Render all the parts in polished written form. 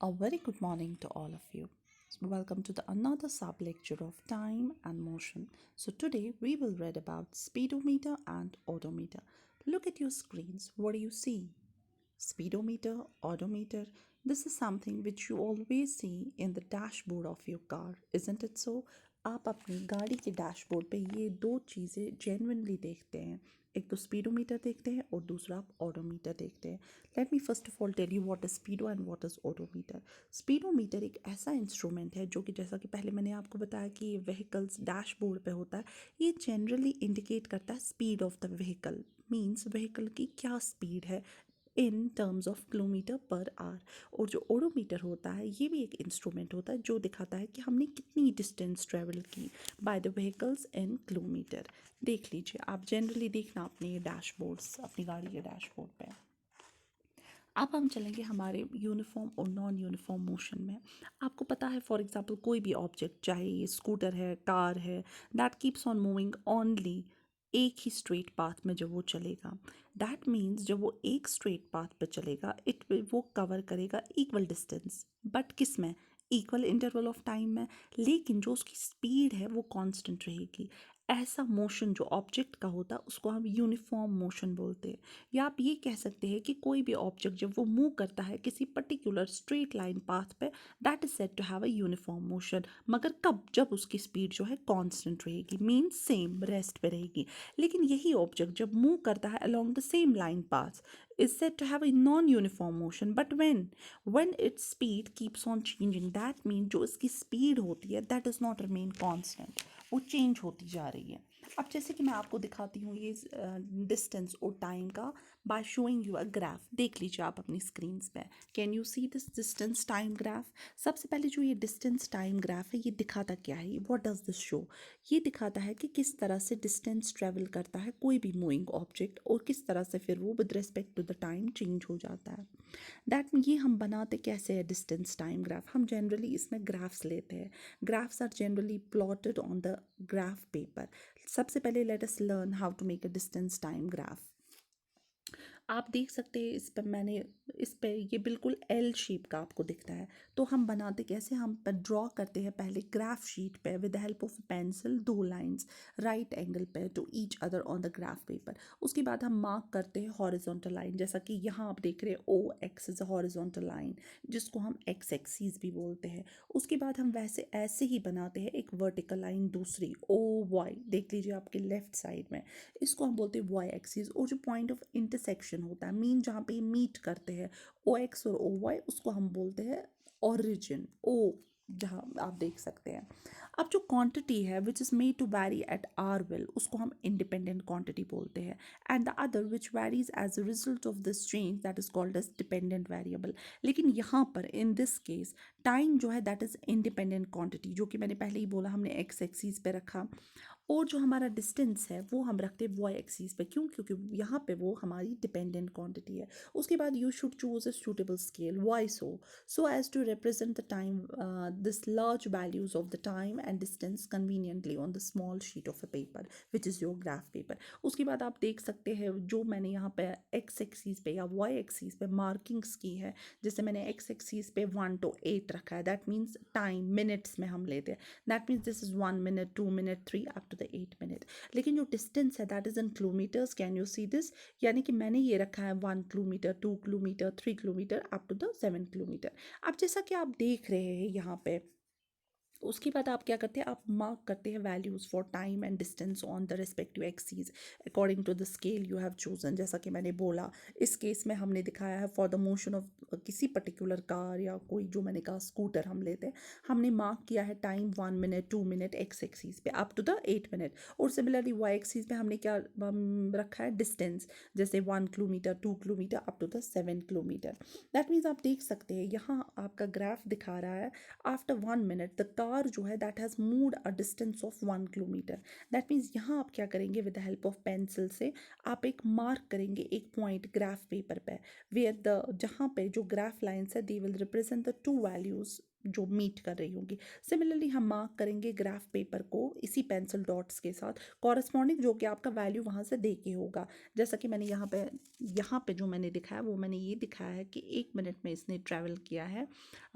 A very good morning to all of you. Welcome to the another sub lecture of time and motion. So today we will read about speedometer and odometer. Look at your screens. What do you see? Speedometer, odometer. This is something which you always see in the dashboard of your car, isn't it so? आप अपनी गाड़ी के dashboard पे ये दो चीज़ें genuinely देखते हैं. एक तो स्पीडोमीटर देखते हैं और दूसरा आप ओडोमीटर देखते हैं. Let me first of all tell you what is speedo and what is odometer. Speedometer एक ऐसा इंस्ट्रूमेंट है जो कि जैसा कि पहले मैंने आपको बताया कि ये व्हीकल्स डैशबोर्ड पे होता है. ये जनरली इंडिकेट करता है speed of the vehicle. Means vehicle की क्या स्पीड है in terms of kilometre per hour. और जो ओडोमीटर होता है ये भी एक इंस्ट्रूमेंट होता है जो दिखाता है कि हमने कितनी डिस्टेंस ट्रेवल की by the vehicles in kilometre. देख लीजिए, आप जनरली देखना अपने ये डैशबोर्ड्स अपनी गाड़ी के डैशबोर्ड पे. अब हम चलेंगे हमारे यूनिफॉर्म और नॉन यूनिफॉर्म मोशन में. आपको पता है फॉर एग्जांपल कोई भी ऑब्जेक्ट, चाहे ये स्कूटर है, कार है, that keeps on moving only एक ही स्ट्रेट पाथ में जब वो चलेगा. दैट मीन्स जब वो एक स्ट्रेट पाथ पे चलेगा वो कवर करेगा इक्वल डिस्टेंस. बट किस में? इक्वल इंटरवल ऑफ टाइम में. लेकिन जो उसकी स्पीड है वो कांस्टेंट रहेगी. ऐसा मोशन जो ऑब्जेक्ट का होता है उसको हम यूनिफॉर्म मोशन बोलते हैं. या आप ये कह सकते हैं कि कोई भी ऑब्जेक्ट जब वो मूव करता है किसी पर्टिकुलर स्ट्रेट लाइन पाथ पे, that is said to have a uniform motion. मगर कब? जब उसकी स्पीड जो है कांस्टेंट रहेगी, मीन्स सेम रेस्ट पे रहेगी. लेकिन यही ऑब्जेक्ट जब मूव करता है along the same line path is said to have a non-uniform motion. But when its speed keeps on changing, that means जो इसकी speed होती है that does not remain constant, वो चेंज होती जा रही है. अब जैसे कि मैं आपको दिखाती हूँ ये डिस्टेंस और टाइम का by showing you a graph. देख लीजिए आप अपनी स्क्रीन पे. Can you see this distance time graph? सबसे पहले जो ये डिस्टेंस टाइम ग्राफ है ये दिखाता क्या है? What does this show? ये दिखाता है कि किस तरह से डिस्टेंस ट्रेवल करता है कोई भी मूविंग ऑब्जेक्ट और किस तरह से फिर वो with respect to the time change हो जाता है. दैट ये हम बनाते कैसे है डिस्टेंस टाइम ग्राफ? हम जनरली इसमें ग्राफ्स लेते हैं. Graphs are generally plotted on the graph paper. सबसे पहले let us learn how to make a distance time graph. आप देख सकते हैं इस पे ये बिल्कुल एल शेप का आपको दिखता है. तो हम बनाते कैसे? हम ड्रॉ करते हैं पहले ग्राफ शीट पे with the help of pencil दो लाइंस राइट एंगल पे to each other on the graph paper. उसके बाद हम मार्क करते हैं हॉरिजॉन्टल लाइन, जैसा कि यहाँ आप देख रहे हैं O X is a horizontal line जिसको हम एक्स एक्सीज भी बोलते हैं. उसके बाद हम वैसे ऐसे ही बनाते हैं एक वर्टिकल लाइन दूसरी ओ वाई. देख लीजिए आपके लेफ्ट साइड में, इसको हम बोलते हैं वाई एक्सिस. और जो पॉइंट ऑफ इंटरसेक्शन होता है, मीन जहाँ पे मीट करते हैं ओ एक्स और ओ वाई, उसको हम बोलते हैं ओरिजिन ओ, जहाँ आप देख सकते हैं. अब जो क्वांटिटी है which is made to vary at our will, उसको हम इंडिपेंडेंट क्वांटिटी बोलते हैं. And the other which varies as a result of this change that is called as dependent variable. लेकिन यहाँ पर इन दिस केस टाइम जो है that is independent quantity, जो कि मैंने पहले ही बोला हमने एक्स एक्सीज पे रखा. और जो हमारा डिस्टेंस है वो हम रखते हैं वाई एक्सीस पे. क्यों? क्योंकि यहाँ पे वो हमारी डिपेंडेंट क्वांटिटी है. उसके बाद you should choose a suitable scale. Why so as to represent the time this large values of the time and distance conveniently on the small sheet of a paper which is your graph paper. उसके बाद आप देख सकते हैं जो मैंने यहाँ पे एक्स एक्सीस पे या वाई एक्सीस पे मार्किंग्स की है. जैसे मैंने एक्स एक्सीस पे 1 to 8 रखा है. दैट मीन्स टाइम मिनट्स में हम लेते हैं. That means this is 1 minute, 2 minute, 3 up to the 8 minute. लेकिन जो डिस्टेंस है that is in kilometres. Can you see this? यानी कि मैंने ये रखा है 1 kilometre, 2 kilometre, 3 kilometre up to the 7 kilometre. अब जैसा कि आप देख रहे हैं यहाँ पे, उसके बाद आप क्या करते हैं? आप मार्क करते हैं values for time and distance on the respective axes according to the scale you have chosen. जैसा कि मैंने बोला, इस केस में हमने दिखाया है फॉर द मोशन ऑफ किसी पर्टिकुलर कार या कोई जो मैंने कहा स्कूटर हम लेते हैं, हमने मार्क किया है time 1 minute, 2 minute x axes पे अप टू द 8 minute. और सिमिलरली वाई एक्सीज पे हमने क्या रखा है? डिस्टेंस, जैसे 1 kilometre, 2 kilometre up to the 7 kilometre. That means आप देख सकते हैं यहाँ आपका ग्राफ दिखा रहा है आफ्टर 1 minute द कार जो है that has moved a distance of 1 kilometre. That means यहाँ आप क्या करेंगे? With the help of pencil से आप एक मार्क करेंगे एक पॉइंट ग्राफ पेपर पे, वेयर द जहाँ पे जो ग्राफ लाइन्स है they will represent the two values जो मीट कर रही होंगी। सिमिलरली हम मार्क करेंगे ग्राफ पेपर को इसी पेंसिल डॉट्स के साथ कॉरस्पॉन्डिंग, जो कि आपका वैल्यू वहाँ से दे के होगा। जैसा कि मैंने यहाँ पे जो मैंने दिखाया वो मैंने ये दिखाया है कि 1 मिनट में इसने ट्रैवल किया है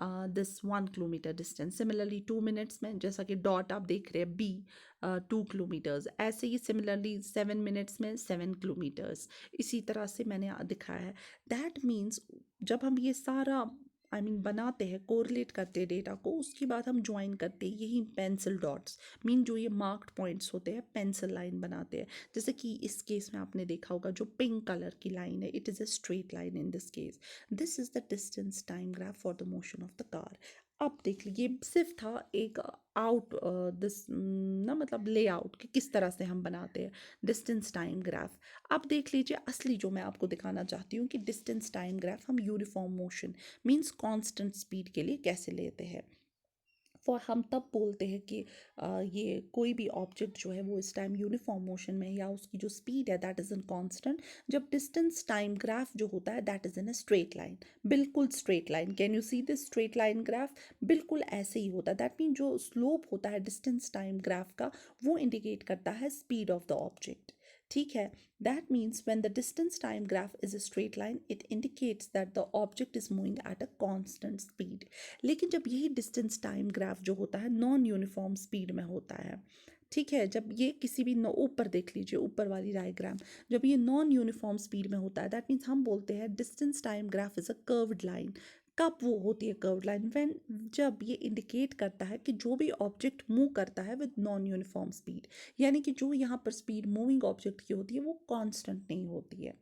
this 1 kilometre distance. Similarly 2 minutes में, जैसा कि डॉट आप देख रहे हैं बी 2 किलोमीटर्स, ऐसे ही सिमिलरली 7 मिनट्स में 7 किलोमीटर्स। इसी तरह से मैंने दिखाया है। दैट मीन्स जब हम ये सारा बनाते हैं, कोरिलेट करते हैं डेटा को, उसके बाद हम ज्वाइन करते हैं यही पेंसिल डॉट्स, जो ये मार्क्ड पॉइंट्स होते हैं, पेंसिल लाइन बनाते हैं। जैसे कि इस केस में आपने देखा होगा जो पिंक कलर की लाइन है, it is a straight line in this case. This is the distance time graph for the motion of the car. अब देख लीजिए, सिर्फ था एक आउट दिस ना मतलब लेआउट कि किस तरह से हम बनाते हैं डिस्टेंस टाइम ग्राफ। अब देख लीजिए असली जो मैं आपको दिखाना चाहती हूँ कि डिस्टेंस टाइम ग्राफ हम uniform motion means constant speed के लिए कैसे लेते हैं। फॉर हम तब बोलते हैं कि ये कोई भी ऑब्जेक्ट जो है वो इस टाइम यूनिफॉर्म मोशन में, या उसकी जो स्पीड है दैट इज़ इन कांस्टेंट, जब डिस्टेंस टाइम ग्राफ जो होता है that is in a straight line, बिल्कुल straight line. Can you see this straight line graph? बिल्कुल ऐसे ही होता है। दैट मीन जो स्लोप होता है डिस्टेंस टाइम ग्राफ का, वो इंडिकेट करता है स्पीड ऑफ द ऑब्जेक्ट। ठीक है, that means when the distance time graph is a straight line, it indicates that the object is moving at a constant speed. लेकिन जब यही डिस्टेंस टाइम ग्राफ जो होता है नॉन यूनिफॉर्म स्पीड में होता है, ठीक है, जब ये किसी भी ऊपर देख लीजिए, ऊपर वाली डायग्राम, जब ये नॉन यूनिफॉर्म स्पीड में होता है दैट मीन्स हम बोलते हैं distance time graph is a curved line. कब वो होती है कर्व्ड लाइन? व्हेन, जब ये इंडिकेट करता है कि जो भी ऑब्जेक्ट मूव करता है विद नॉन यूनिफॉर्म स्पीड, यानी कि जो यहाँ पर स्पीड मूविंग ऑब्जेक्ट की होती है वो कांस्टेंट नहीं होती है।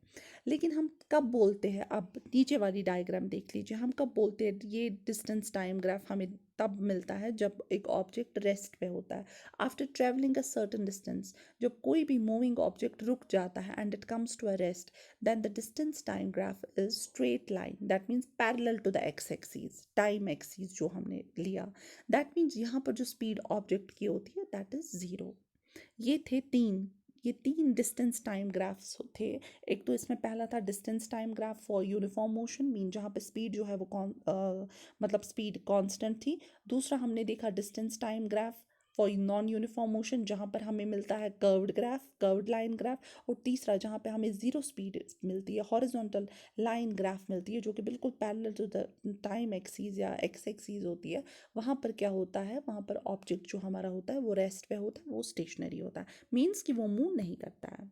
लेकिन हम कब बोलते हैं, अब नीचे वाली डायग्राम देख लीजिए, हम कब बोलते हैं ये डिस्टेंस टाइम ग्राफ हमें तब मिलता है जब एक ऑब्जेक्ट रेस्ट पे होता है। After travelling a certain distance, जब कोई भी मूविंग ऑब्जेक्ट रुक जाता है and it comes to a rest, then the distance time graph is straight line, that means parallel to the x axes, time axes जो हमने लिया। दैट मीन्स यहाँ पर जो स्पीड ऑब्जेक्ट की होती है दैट इज 0। ये तीन डिस्टेंस टाइम ग्राफ्स थे। एक तो इसमें पहला था distance time graph for uniform motion, जहाँ पे स्पीड जो है वो मतलब स्पीड कांस्टेंट थी। दूसरा हमने देखा distance time graph for non uniform motion, जहाँ पर हमें मिलता है कर्व्ड लाइन ग्राफ। और तीसरा जहाँ पे हमें ज़ीरो स्पीड मिलती है, हॉरिजॉन्टल लाइन ग्राफ मिलती है, जो कि बिल्कुल parallel to the time axes या एक्स एक्सीज होती है। वहाँ पर क्या होता है, वहाँ पर ऑब्जेक्ट जो हमारा होता है वो रेस्ट पे होता है, वो स्टेशनरी होता है, मीन्स कि वो मूव नहीं करता है।